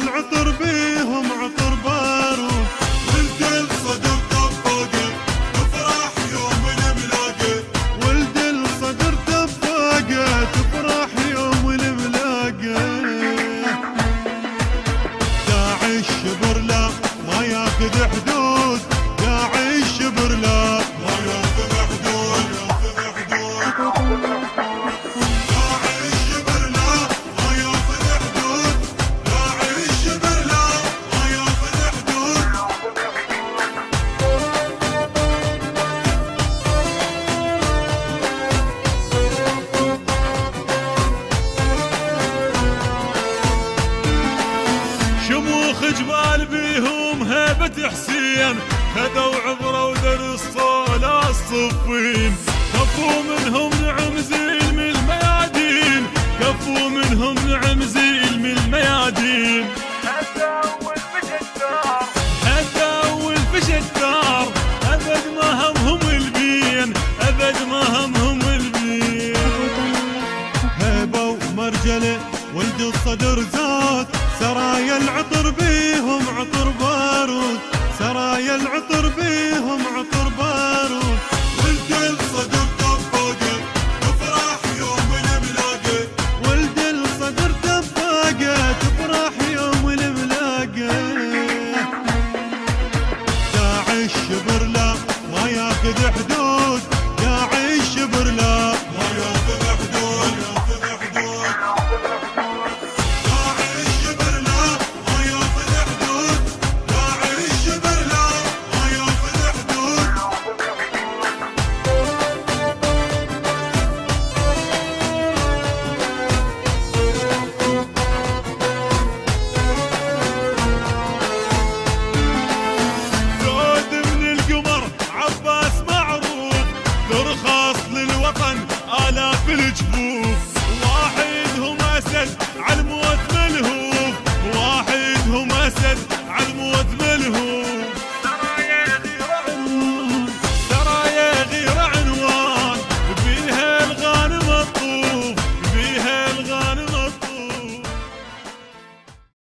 العطر بيهم عطر بارود. ولد الصدر طباقة تفرح يوم الملاقة. ولد الصدر طباقة تفرح يوم الملاقة. داعي الشبر لا ما ياخذ حدود، داعي الشبر لا ما ياخذ حدود، داعي الشبر لا ما ياخذ حدود، داعي الشبر لا ما ياخذ حدود. شموخ جبال بيهم هيبة حسين، خذوا عبرة ودرس صلاة الصفين. كفوا منهم نعم زين من الميادين، كفوا منهم نعم زين من الميادين. حتى أول فش الدار أبد ما همهم البين، أبد ما همهم البين. هيبة ومرجلة ولد الصدر زاد، سرايا العطر بيهم عطر بارود، سرايا العطر بيهم عطر